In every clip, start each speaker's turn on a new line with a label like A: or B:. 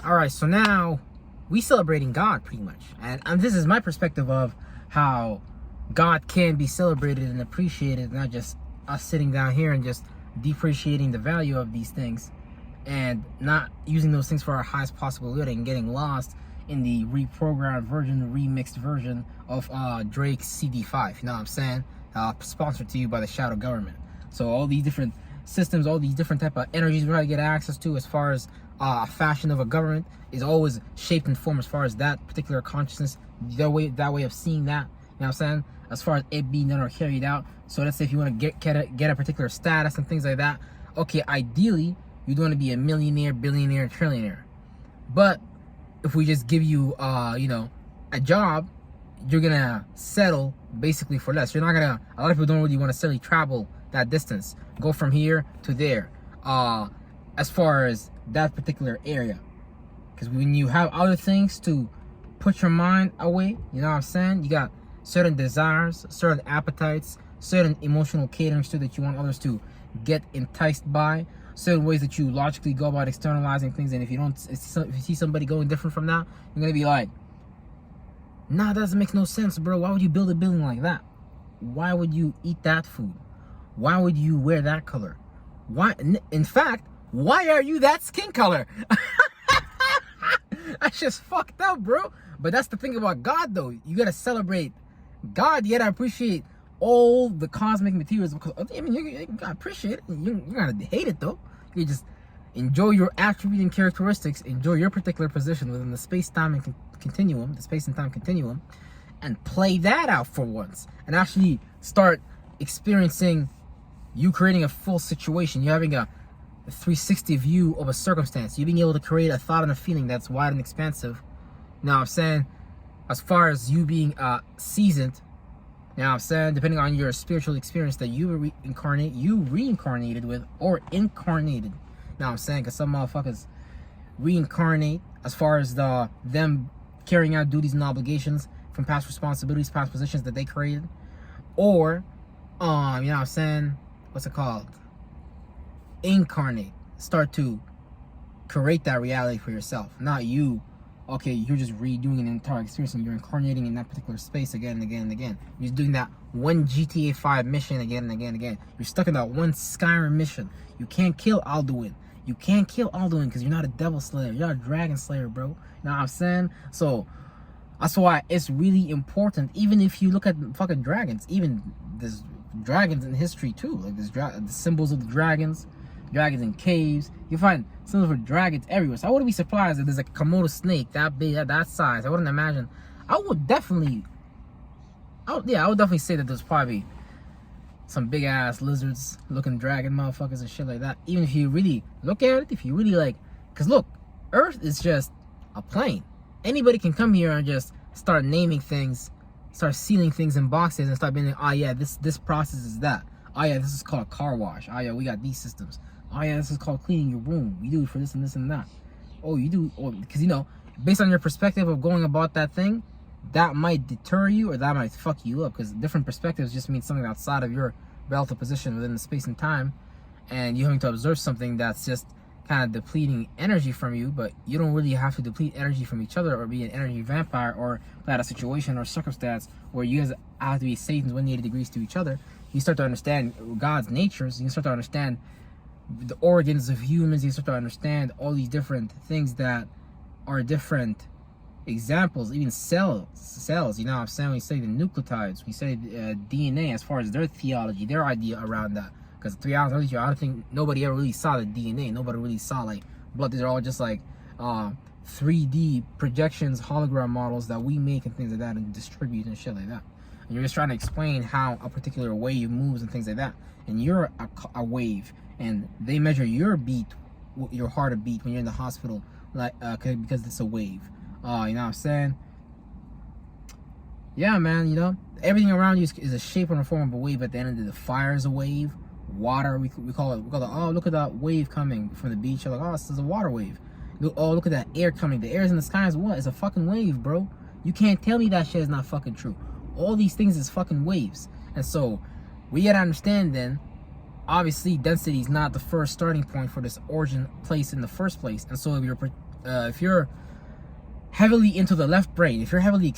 A: All right, so now we celebrating God pretty much, and this is my perspective of how God can be celebrated and appreciated, not just us sitting down here and just depreciating the value of these things and not using those things for our highest possible good and getting lost in the reprogrammed version, remixed version of Drake's CD5. You know what I'm saying? Sponsored to you by the Shadow Government. So all these different systems, all these different type of energies we're trying to get access to, as far as fashion of a government, is always shaped and formed as far as that particular consciousness, that way of seeing that. You know what I'm saying? As far as it being done or carried out. So let's say if you want to get a particular status and things like that. Okay, ideally you'd want to be a millionaire, billionaire, trillionaire. But if we just give you, a job, you're gonna settle basically for less. You're not gonna. A lot of people don't really want to necessarily travel that distance, go from here to there, as far as that particular area. Because when you have other things to put your mind away, you know what I'm saying? You got certain desires, certain appetites, certain emotional caterings too that you want others to get enticed by, certain ways that you logically go about externalizing things. And if you see somebody going different from that, you're gonna be like, nah, that doesn't make no sense, bro. Why would you build a building like that? Why would you eat that food? Why would you wear that color? Why? In fact, why are you that skin color? That's just fucked up, bro. But that's the thing about God, though. You gotta celebrate God. You gotta appreciate all the cosmic materials, because I mean, you gotta appreciate it. You gotta hate it, though. You just enjoy your attribute and characteristics. Enjoy your particular position within the space-time and continuum, the space and time continuum, and play that out for once, and actually start experiencing you creating a full situation. You're having a 360 view of a circumstance. You being able to create a thought and a feeling that's wide and expansive. Now I'm saying, as far as you being seasoned, now I'm saying, depending on your spiritual experience that you reincarnated with or incarnated. Now I'm saying, because some motherfuckers reincarnate as far as them carrying out duties and obligations from past responsibilities, past positions that they created, or you know what I'm saying, what's it called, incarnate, start to create that reality for yourself. Not you, okay, you're just redoing an entire experience and you're incarnating in that particular space again and again and again. You're just doing that one GTA 5 mission again and again and again. You're stuck in that one Skyrim mission. You can't kill Alduin. You can't kill Alduin because you're not a devil slayer. You're not a dragon slayer, bro. You know what I'm saying? So that's why it's really important. Even if you look at fucking dragons, even there's dragons in history too. Like there's the symbols of the dragons in caves. You find symbols for dragons everywhere. So I wouldn't be surprised if there's a Komodo snake that big, that size. I wouldn't imagine. I would definitely say that there's probably some big ass lizards looking dragon motherfuckers and shit like that. Even if you really look at it, if you really like, because look, Earth is just a plane. Anybody can come here and just start naming things, start sealing things in boxes and start being like, oh yeah, this process is that. Oh yeah, this is called a car wash. Oh yeah, we got these systems. Oh yeah, this is called cleaning your room. We do it for this and this and that. Oh, you do, because based on your perspective of going about that thing, that might deter you or that might fuck you up, because different perspectives just mean something outside of your relative position within the space and time, and you having to observe something that's just kind of depleting energy from you. But you don't really have to deplete energy from each other or be an energy vampire or play out a situation or circumstance where you guys have to be Satan's 180 degrees to each other. You start to understand God's natures. You start to understand the organs of humans. You start to understand all these different things that are different examples, even cells, you know what I'm saying? We say the nucleotides, we say DNA, as far as their theology, their idea around that. Because 3 hours earlier, I don't think nobody ever really saw the DNA. Nobody really saw like blood. These are all just like 3D projections, hologram models that we make and things like that and distribute and shit like that. And you're just trying to explain how a particular wave moves and things like that. And you're a wave, and they measure your beat, your heartbeat when you're in the hospital, like because it's a wave. You know what I'm saying? Yeah, man, everything around you is a shape and a form of a wave. At the end of the fire is a wave. Water, we call it, oh, look at that wave coming from the beach. You're like, oh, this is a water wave. Oh, look at that air coming. The air is in the sky is what? It's a fucking wave, bro. You can't tell me that shit is not fucking true. All these things is fucking waves. And so, we gotta understand then, obviously, density is not the first starting point for this origin place in the first place. And so, if you're if you're heavily into the left brain, if you're heavily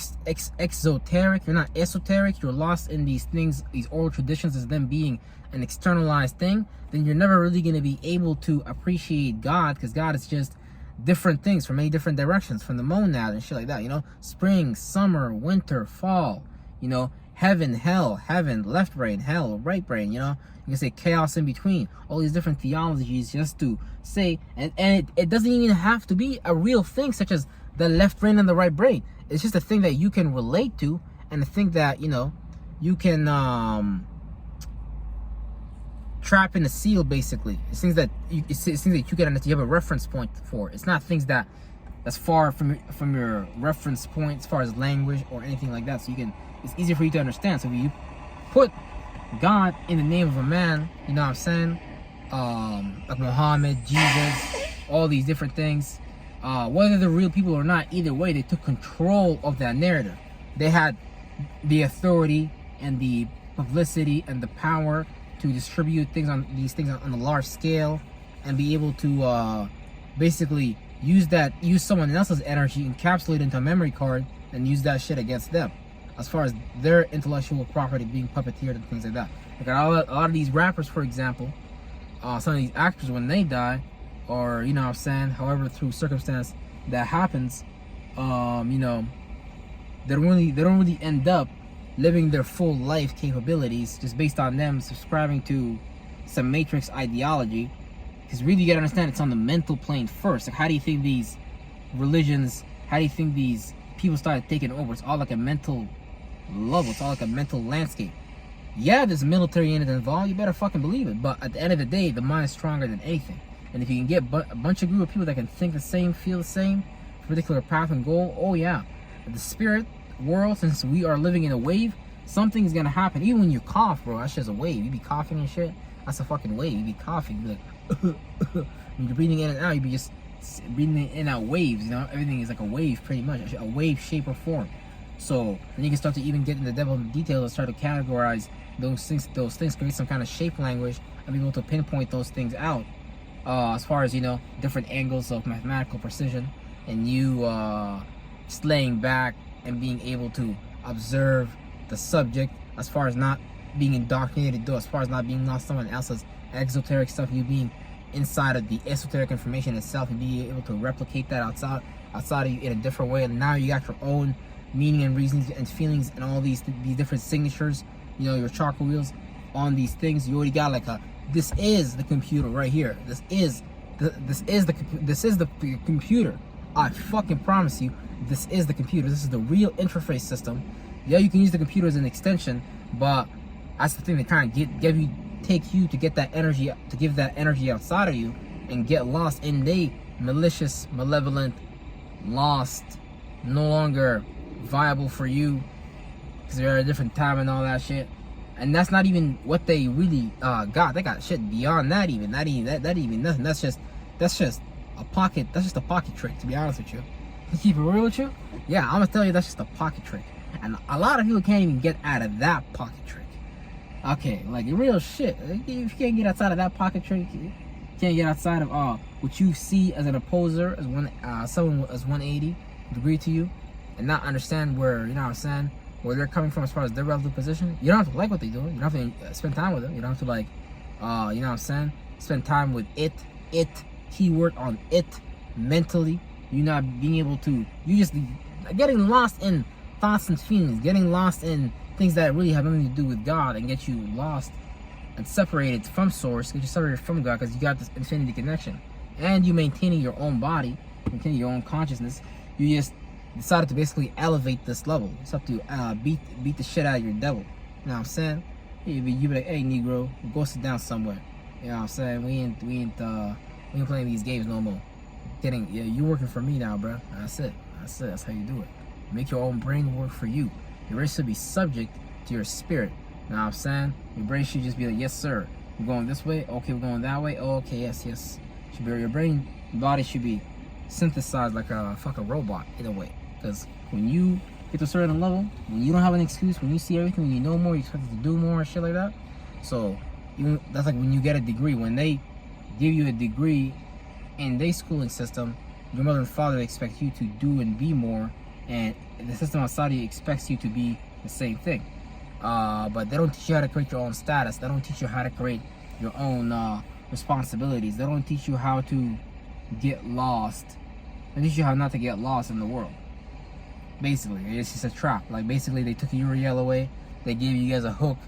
A: exoteric, you're not esoteric, you're lost in these things, these oral traditions as them being an externalized thing, then you're never really going to be able to appreciate God, because God is just different things from many different directions, from the monad and shit like that, you know, spring, summer, winter, fall, you know, heaven, hell, heaven, left brain, hell, right brain, you know, you can say chaos in between, all these different theologies just to say, and it doesn't even have to be a real thing such as the left brain and the right brain. It's just a thing that you can relate to, and a thing that, you know, you can trap in a seal, basically. It's things that you have a reference point for. It's not things that's far from your reference point as far as language or anything like that. So it's easier for you to understand. So if you put God in the name of a man, you know what I'm saying, like Muhammad, Jesus, all these different things, whether they're real people or not, either way, they took control of that narrative. They had the authority and the publicity and the power to distribute these things on a large scale, and be able to basically use someone else's energy, encapsulate into a memory card, and use that shit against them, as far as their intellectual property being puppeteered and things like that. Like a lot of these rappers, for example, some of these actors, when they die, or, you know what I'm saying, however through circumstance that happens, you know, they don't really end up living their full life capabilities just based on them subscribing to some matrix ideology. Because really, you gotta understand, it's on the mental plane first. Like, how do you think these religions, how do you think these people started taking over? It's all like a mental level, it's all like a mental landscape. Yeah, there's a military in it involved, you better fucking believe it, but at the end of the day, the mind is stronger than anything. And if you can get a bunch of group of people that can think the same, feel the same, particular path and goal, oh yeah. The spirit world, since we are living in a wave, something's gonna happen. Even when you cough, bro, that's just a wave. You be coughing and shit, that's a fucking wave. You be coughing, you be like when you're breathing in and out, you be just breathing in and out waves, you know. Everything is like a wave, pretty much, a wave, shape, or form. So then you can start to even get in the devil details and start to categorize those things, create some kind of shape language, and be able to pinpoint those things out, as far as, you know, different angles of mathematical precision, and you just laying back and being able to observe the subject, as far as not being indoctrinated, though, as far as not being lost someone else's exoteric stuff, you being inside of the esoteric information itself, and being able to replicate that outside of you in a different way. And now you got your own meaning and reasons and feelings and all these different signatures, you know, your chakra wheels on these things. You already got like this is the computer right here. This is the computer. I fucking promise you, this is the computer. This is the real interface system. Yeah, you can use the computer as an extension, but that's the thing that kind of take you to get that energy, to give that energy outside of you, and get lost in the malicious, malevolent, lost, no longer viable for you, because they're at a different time and all that shit. And that's not even what they really got. They got shit beyond that. Even nothing. That's just a pocket. That's just a pocket trick, to be honest with you. To keep it real with you, yeah, I'm gonna tell you, that's just a pocket trick. And a lot of people can't even get out of that pocket trick. Okay, like real shit. If you can't get outside of that pocket trick, you can't get outside of what you see as an opposer, as someone as 180 degree to you, and not understand where, you know what I'm saying, where they're coming from as far as their relative position. You don't have to like what they do. You don't have to spend time with them. You don't have to, like, you know what I'm saying, spend time with it, keyword on it, mentally. You're not being able to, you just getting lost in thoughts and feelings, getting lost in things that really have nothing to do with God, and get you lost and separated from source, get you separated from God, because you got this infinity connection, and you maintaining your own body, maintaining your own consciousness. You just decided to basically elevate this level. It's have to beat the shit out of your devil. You know what I'm saying? You be like, hey Negro, go sit down somewhere. You know what I'm saying? We ain't playing these games no more. Yeah, you working for me now, bro. That's it. That's how you do it. Make your own brain work for you. Your brain should be subject to your spirit. You know what I'm saying? Your brain should just be like, yes sir, we're going this way, okay, we're going that way, oh, okay, yes. Should be, your brain body should be synthesized like a fucking robot in a way. Because when you get to a certain level, when you don't have an excuse, when you see everything, when you know more, you expect to do more and shit like that. So that's like when you get a degree. When they give you a degree in their schooling system, your mother and father expect you to do and be more, and the system of society expects you to be the same thing. But they don't teach you how to create your own status. They don't teach you how to create your own responsibilities. They don't teach you how to get lost. They teach you how not to get lost in the world. Basically, it's just a trap. Like, basically, they took Uriel away. They gave you guys a hook.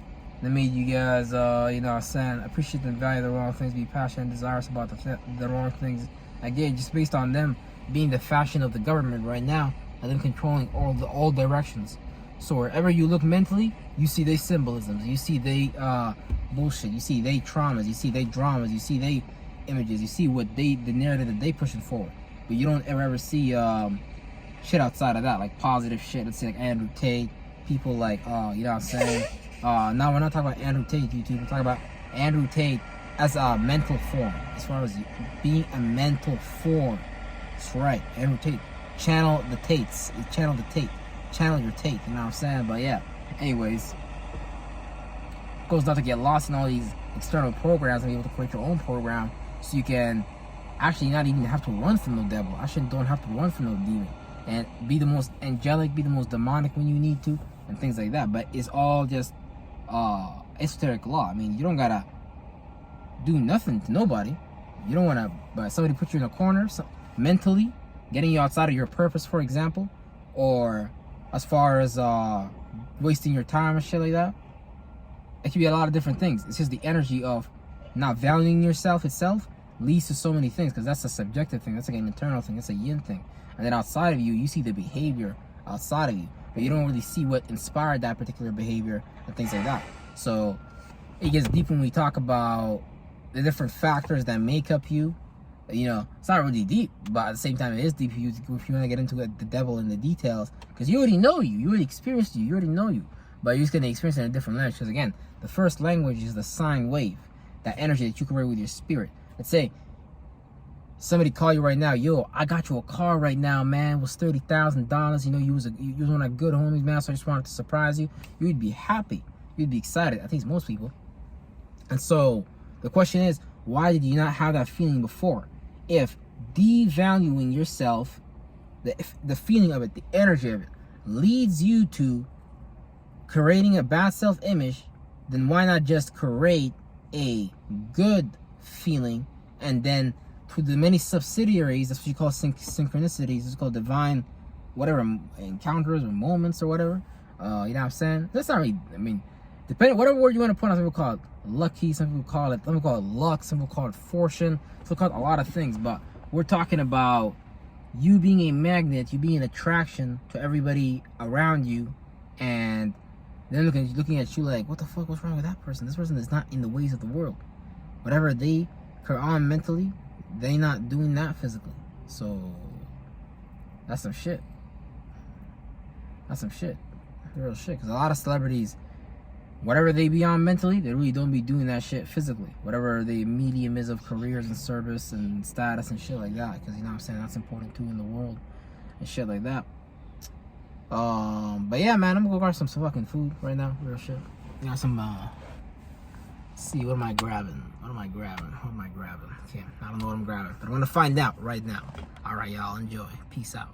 A: They made you guys, appreciate and value the wrong things, be passionate and desirous about the wrong things. Again, just based on them being the fashion of the government right now, and them controlling all directions. So wherever you look mentally, you see they symbolisms, you see they bullshit, you see they traumas, you see they dramas, you see they images, you see the narrative that they pushing forward. But you don't ever see shit outside of that, like positive shit. Let's say like Andrew Tate, people like you know what I'm saying. Now we're not talking about Andrew Tate YouTube. We're talking about Andrew Tate as a mental form, as far as being a mental form. That's right, Andrew Tate. Channel the Tates. Channel the Tate. Channel your Tate. You know what I'm saying? But yeah. Anyways, goes not to get lost in all these external programs and be able to create your own program, so you can actually not even have to run from no devil. Actually, don't have to run from no demon, and be the most angelic, be the most demonic when you need to, and things like that. But it's all just esoteric law. I mean, you don't gotta do nothing to nobody. You don't want to, but somebody put you in a corner mentally, getting you outside of your purpose, for example, or as far as wasting your time and shit like that. It could be a lot of different things. It's just the energy of not valuing yourself itself leads to so many things, because that's a subjective thing. That's like an internal thing. That's a yin thing. And then outside of you, you see the behavior outside of you, but you don't really see what inspired that particular behavior and things like that. So it gets deep when we talk about the different factors that make up you. You know, it's not really deep, but at the same time, it is deep if you want to get into the devil in the details, because you already know you already experienced you already know you, but you're just going to experience it in a different language. Because again, the first language is the sine wave, that energy that you can create with your spirit. Let's say somebody call you right now, yo, I got you a car right now, man. It was $30,000. You know, you was one of the good homies, man. So I just wanted to surprise you. You'd be happy. You'd be excited. I think it's most people. And so the question is, why did you not have that feeling before? If devaluing yourself, the feeling of it, the energy of it, leads you to creating a bad self-image, then why not just create a good feeling, and then to the many subsidiaries, that's what you call synchronicities, it's called divine whatever encounters or moments or whatever, you know what I'm saying? That's not really, I mean, depending, whatever word you want to put on, some people call it lucky, some people call it luck, some people call it fortune, some people call it a lot of things. But we're talking about you being a magnet, you being an attraction to everybody around you, and then looking at you like, what the fuck, what's wrong with that person? This person is not in the ways of the world. Whatever they are on mentally, they not doing that physically. So that's some shit. That's some shit. Real shit. Because a lot of celebrities, whatever they be on mentally, they really don't be doing that shit physically. Whatever the medium is of careers and service and status and shit like that. Because, you know what I'm saying, that's important too in the world and shit like that. But yeah, man, I'm gonna go grab some fucking food right now. Real shit. I got some, see, what am I grabbing? Okay, I don't know what I'm grabbing, but I'm gonna find out right now. Alright, y'all, enjoy. Peace out.